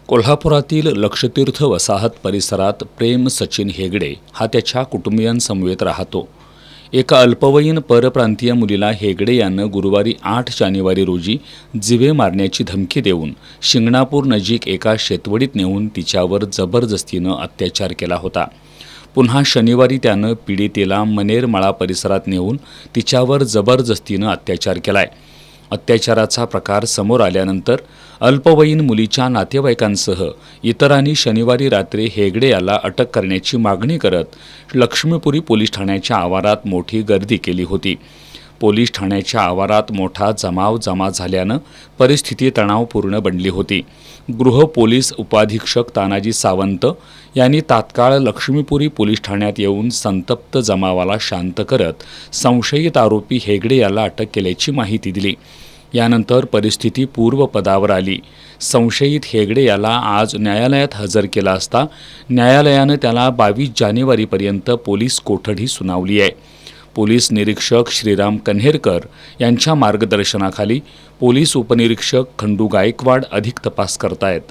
कोल्हापुरातील लक्षतीर्थ वसाहत परिसरात प्रेम सचिन हेगडे हा त्याच्या कुटुंबियांसमवेत राहतो. एका अल्पवयीन परप्रांतीय मुलीला हेगडे यानं गुरुवारी 8 जानेवारी रोजी जिवे मारण्याची धमकी देऊन शिंगणापूर नजीक एका शेतवडीत नेऊन तिच्यावर जबरदस्तीनं अत्याचार केला होता. पुन्हा शनिवारी त्यानं पीडितेला मनेरमाळा परिसरात नेऊन तिच्यावर जबरदस्तीनं अत्याचार केलाय. अत्याचाराचा प्रकार समोर आल्यानंतर अल्पवयीन मुलीच्या नातेवाईकांसह इतरांनी शनिवारी रात्री हेगडे याला अटक करण्याची मागणी करत लक्ष्मीपुरी पोलीस ठाण्याच्या आवारात मोठी गर्दी केली होती. पोलीस ठाण्याच्या आवारात मोठा जमाव जमा झाल्यानं परिस्थिती तणावपूर्ण बनली होती. गृह पोलीस उपाधीक्षक तानाजी सावंत यांनी तात्काळ लक्ष्मीपुरी पोलीस ठाण्यात येऊन संतप्त जमावाला शांत करत संशयित आरोपी हेगडे याला अटक केल्याची माहिती दिली. यानंतर परिस्थिती पूर्वपदावर आली. संशयित हेगडे याला आज न्यायालयात हजर केला असता न्यायालयानं त्याला 22 जानेवारीपर्यंत पोलीस कोठडी सुनावली आहे. पोलीस निरीक्षक श्रीराम कन्हेरकर यांच्या मार्गदर्शनाखाली पोलीस उपनिरीक्षक खंडू गायकवाड अधिक तपास करतायत.